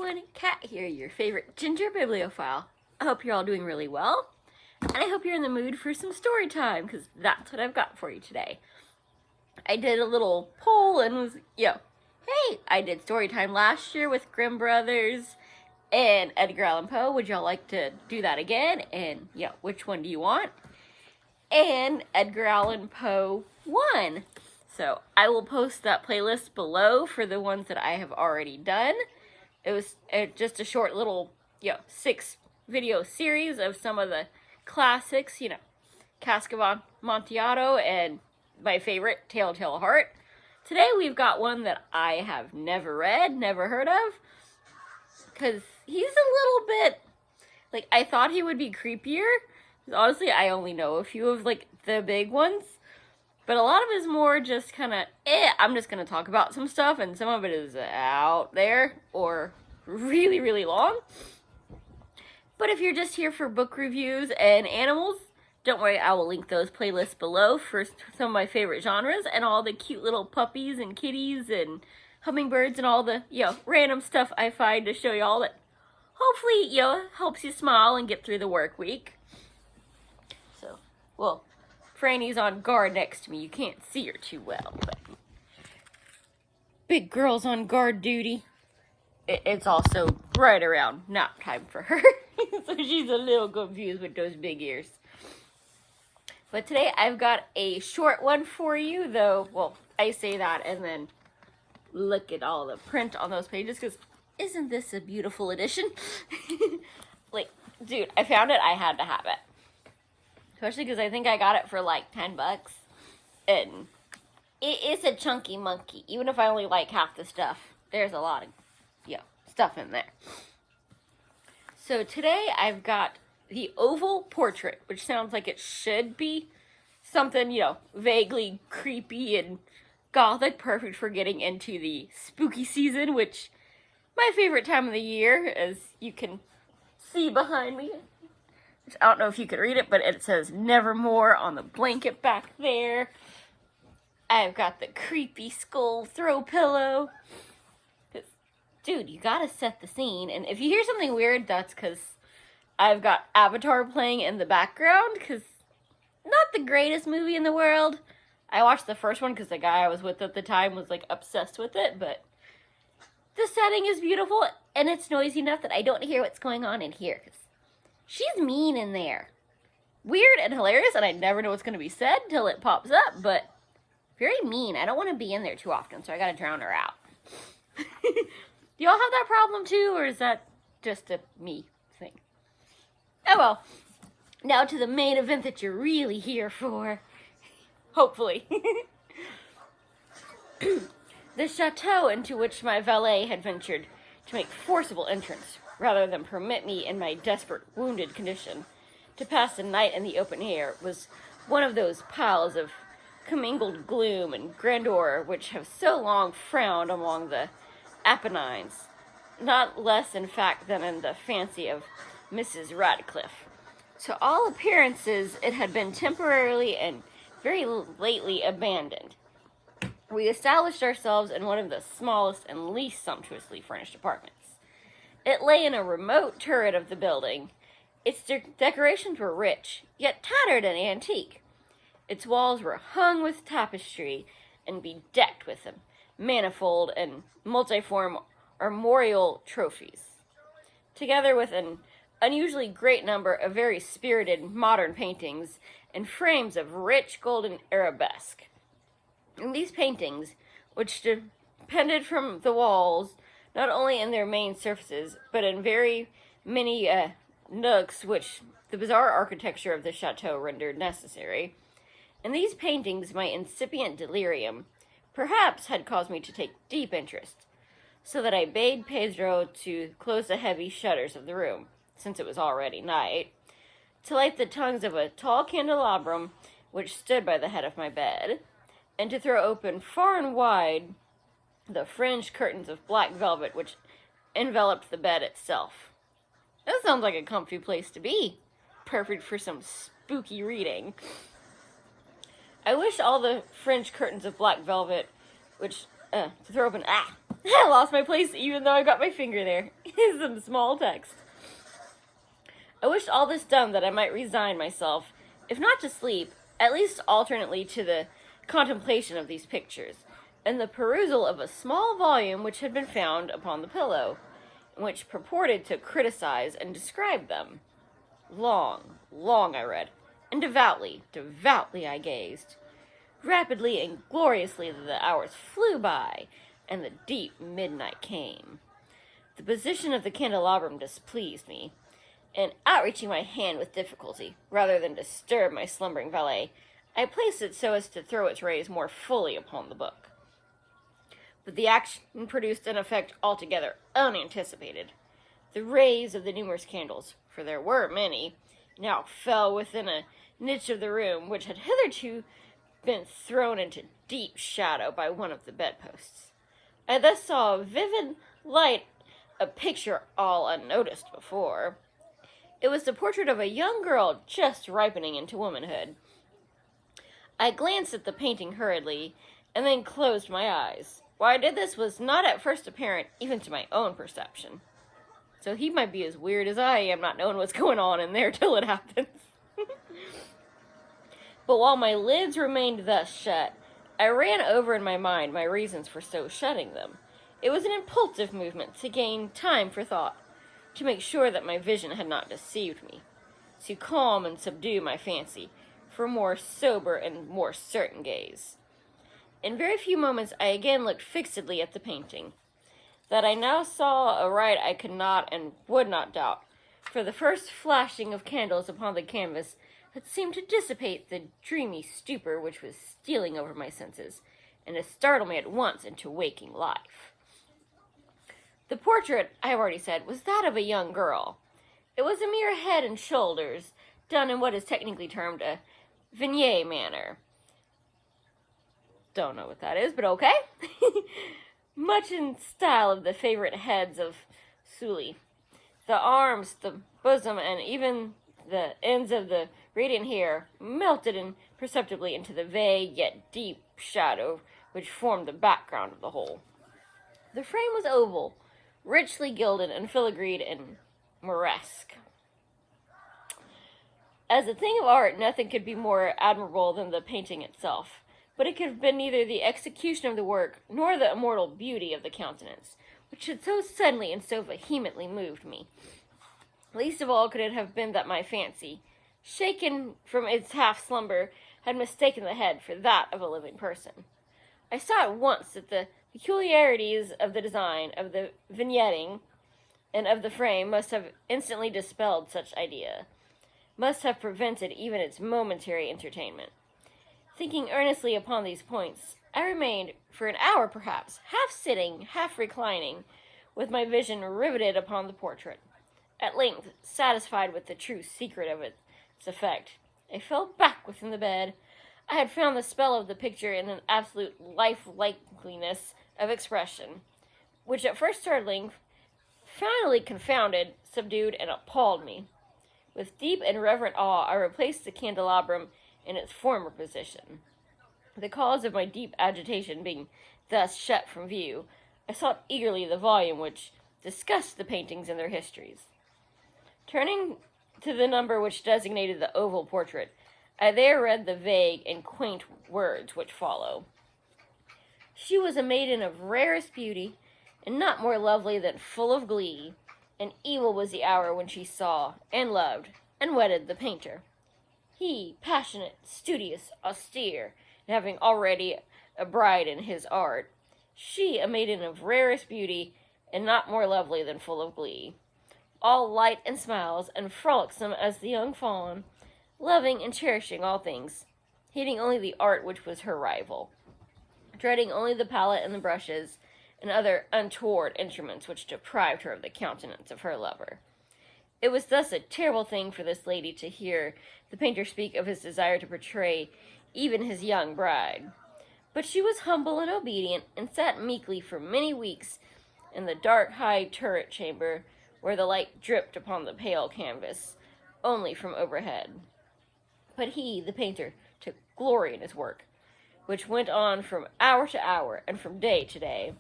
everyone, Kat here, your favorite ginger bibliophile. I hope you're all doing really well, and I hope you're in the mood for some story time, because that's what I've got for you today. I did a little poll and was, hey, I did story time last year with Grimm Brothers and Edgar Allen Poe. Would y'all like to do that again? And, which one do you want? And Edgar Allen Poe won. So I will post that playlist below for the ones that I have already done. It was just a short little, 6 video series of some of the classics, Cask of Amontillado and my favorite, Telltale Heart. Today we've got one that I have never read, never heard of, because he's a little bit, I thought he would be creepier. Honestly, I only know a few of, the big ones. But a lot of it is more just kind of, I'm just going to talk about some stuff, and some of it is out there, or really, really long. But if you're just here for book reviews and animals, don't worry, I will link those playlists below for some of my favorite genres, and all the cute little puppies and kitties and hummingbirds and all the, random stuff I find to show y'all that hopefully, helps you smile and get through the work week. So, well, Franny's on guard next to me. You can't see her too well, but big girl's on guard duty. It's also right around nap time for her, so she's a little confused with those big ears. But today I've got a short one for you, though. Well, I say that and then look at all the print on those pages, because isn't this a beautiful edition? Dude, I found it. I had to have it. Especially because I think I got it for $10. And it's a chunky monkey. Even if I only like half the stuff, there's a lot of, stuff in there. So today I've got the oval portrait, which sounds like it should be something, vaguely creepy and gothic, perfect for getting into the spooky season, which my favorite time of the year, as you can see behind me. I don't know if you can read it, but it says Nevermore on the blanket back there. I've got the creepy skull throw pillow. Dude, you gotta set the scene. And if you hear something weird, that's because I've got Avatar playing in the background, because not the greatest movie in the world. I watched the first one because the guy I was with at the time was, obsessed with it, but the setting is beautiful, and it's noisy enough that I don't hear what's going on in here, because she's mean in there. Weird and hilarious, and I never know what's going to be said till it pops up, but very mean. I don't want to be in there too often, so I gotta drown her out. Do y'all have that problem too, or is that just a me thing? Oh well. Now to the main event that you're really here for. Hopefully. The chateau into which my valet had ventured to make forcible entrance, rather than permit me in my desperate, wounded condition to pass the night in the open air, was one of those piles of commingled gloom and grandeur which have so long frowned among the Apennines, not less in fact than in the fancy of Mrs. Radcliffe. To all appearances, it had been temporarily and very lately abandoned. We established ourselves in one of the smallest and least sumptuously furnished apartments. It lay in a remote turret of the building. Its decorations were rich, yet tattered and antique. Its walls were hung with tapestry and bedecked with them manifold and multiform armorial trophies, together with an unusually great number of very spirited modern paintings and frames of rich golden arabesque. And these paintings, which depended from the walls, not only in their main surfaces, but in very many nooks which the bizarre architecture of the chateau rendered necessary, and these paintings, my incipient delirium, perhaps had caused me to take deep interest, so that I bade Pedro to close the heavy shutters of the room, since it was already night, to light the tongues of a tall candelabrum which stood by the head of my bed, and to throw open far and wide the fringed curtains of black velvet which enveloped the bed itself. That sounds like a comfy place to be. Perfect for some spooky reading. I wish all the fringed curtains of black velvet, which, to throw open, I lost my place even though I got my finger there. Some small text. I wished all this done that I might resign myself, if not to sleep, at least alternately to the contemplation of these pictures, and the perusal of a small volume which had been found upon the pillow, which purported to criticize and describe them. Long, long I read, and devoutly I gazed. Rapidly and gloriously the hours flew by, and the deep midnight came. The position of the candelabrum displeased me, and outreaching my hand with difficulty, rather than disturb my slumbering valet, I placed it so as to throw its rays more fully upon the book. But the action produced an effect altogether unanticipated. The rays of the numerous candles, for there were many, now fell within a niche of the room, which had hitherto been thrown into deep shadow by one of the bedposts. I thus saw a vivid light, a picture all unnoticed before. It was the portrait of a young girl just ripening into womanhood. I glanced at the painting hurriedly, and then closed my eyes. Why I did this was not at first apparent, even to my own perception. So he might be as weird as I am, not knowing what's going on in there till it happens. But while my lids remained thus shut, I ran over in my mind my reasons for so shutting them. It was an impulsive movement to gain time for thought, to make sure that my vision had not deceived me, to calm and subdue my fancy for more sober and more certain gaze. In very few moments I again looked fixedly at the painting. That I now saw aright I could not and would not doubt, for the first flashing of candles upon the canvas had seemed to dissipate the dreamy stupor which was stealing over my senses, and to startle me at once into waking life. The portrait, I have already said, was that of a young girl. It was a mere head and shoulders, done in what is technically termed a vignette manner. Don't know what that is, but okay. Much in style of the favorite heads of Sully. The arms, the bosom, and even the ends of the radiant hair melted imperceptibly into the vague yet deep shadow which formed the background of the whole. The frame was oval, richly gilded and filigreed and moresque. As a thing of art, nothing could be more admirable than the painting itself, but it could have been neither the execution of the work nor the immortal beauty of the countenance, which had so suddenly and so vehemently moved me. Least of all could it have been that my fancy, shaken from its half-slumber, had mistaken the head for that of a living person. I saw at once that the peculiarities of the design, of the vignetting, and of the frame must have instantly dispelled such idea, must have prevented even its momentary entertainment. Thinking earnestly upon these points, I remained, for an hour perhaps, half sitting, half reclining, with my vision riveted upon the portrait. At length, satisfied with the true secret of its effect, I fell back within the bed. I had found the spell of the picture in an absolute lifelikeliness of expression, which at first startling, finally confounded, subdued, and appalled me. With deep and reverent awe, I replaced the candelabrum in its former position. The cause of my deep agitation being thus shut from view, I sought eagerly the volume which discussed the paintings and their histories. Turning to the number which designated the oval portrait, I there read the vague and quaint words which follow. She was a maiden of rarest beauty, and not more lovely than full of glee, and evil was the hour when she saw, and loved, and wedded the painter. He, passionate, studious, austere, and having already a bride in his art, she a maiden of rarest beauty, and not more lovely than full of glee, all light and smiles, and frolicsome as the young fawn, loving and cherishing all things, hating only the art which was her rival, dreading only the palette and the brushes, and other untoward instruments which deprived her of the countenance of her lover. It was thus a terrible thing for this lady to hear the painter speak of his desire to portray even his young bride. But she was humble and obedient, and sat meekly for many weeks in the dark high turret chamber, where the light dripped upon the pale canvas, only from overhead. But he, the painter, took glory in his work, which went on from hour to hour, and from day to day.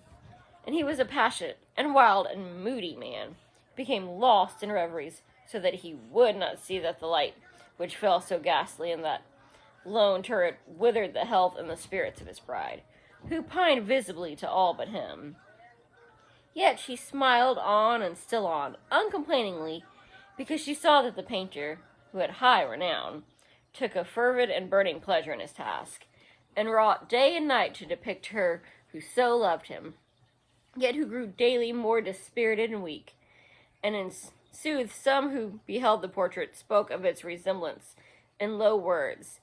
and he was a passionate and wild and moody man, became lost in reveries, so that he would not see that the light, which fell so ghastly in that lone turret, withered the health and the spirits of his bride, who pined visibly to all but him. Yet she smiled on and still on, uncomplainingly, because she saw that the painter, who had high renown, took a fervid and burning pleasure in his task, and wrought day and night to depict her who so loved him, yet who grew daily more dispirited and weak. And in sooth, some who beheld the portrait spoke of its resemblance in low words,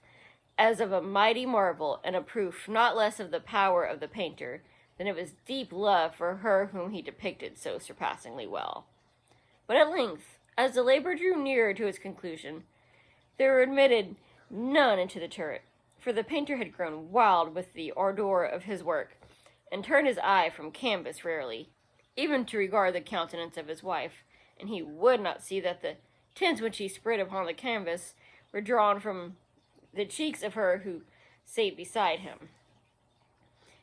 as of a mighty marvel, and a proof not less of the power of the painter than of his deep love for her whom he depicted so surpassingly well. But at length, as the labor drew nearer to its conclusion, there were admitted none into the turret, for the painter had grown wild with the ardor of his work, and turned his eye from canvas rarely, even to regard the countenance of his wife, and he would not see that the tints which he spread upon the canvas were drawn from the cheeks of her who sate beside him.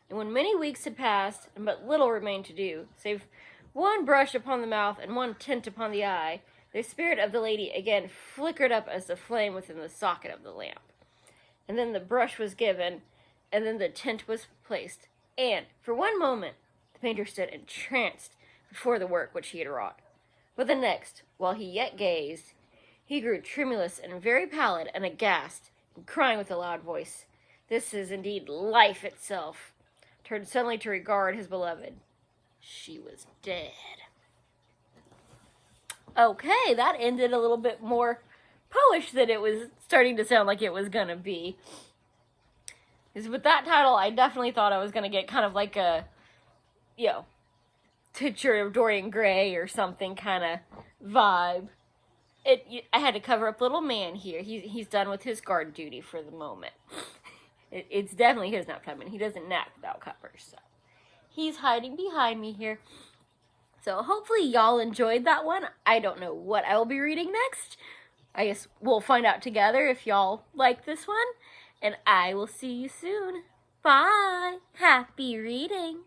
And when many weeks had passed, and but little remained to do, save one brush upon the mouth and one tint upon the eye, the spirit of the lady again flickered up as the flame within the socket of the lamp. And then the brush was given, and then the tint was placed, and, for one moment, the painter stood entranced before the work which he had wrought. But the next, while he yet gazed, he grew tremulous and very pallid and aghast, and crying with a loud voice, "This is indeed life itself," turned suddenly to regard his beloved. She was dead. Okay, that ended a little bit more Poish than it was starting to sound like it was gonna be. Because with that title, I definitely thought I was gonna get kind of like a, picture of Dorian Gray or something kind of vibe. I had to cover up little man here. He's done with his guard duty for the moment. It's definitely his nap time, and he doesn't nap without covers, so he's hiding behind me here. So hopefully y'all enjoyed that one. I don't know what I will be reading next. I guess we'll find out together if y'all like this one. And I will see you soon. Bye. Happy reading.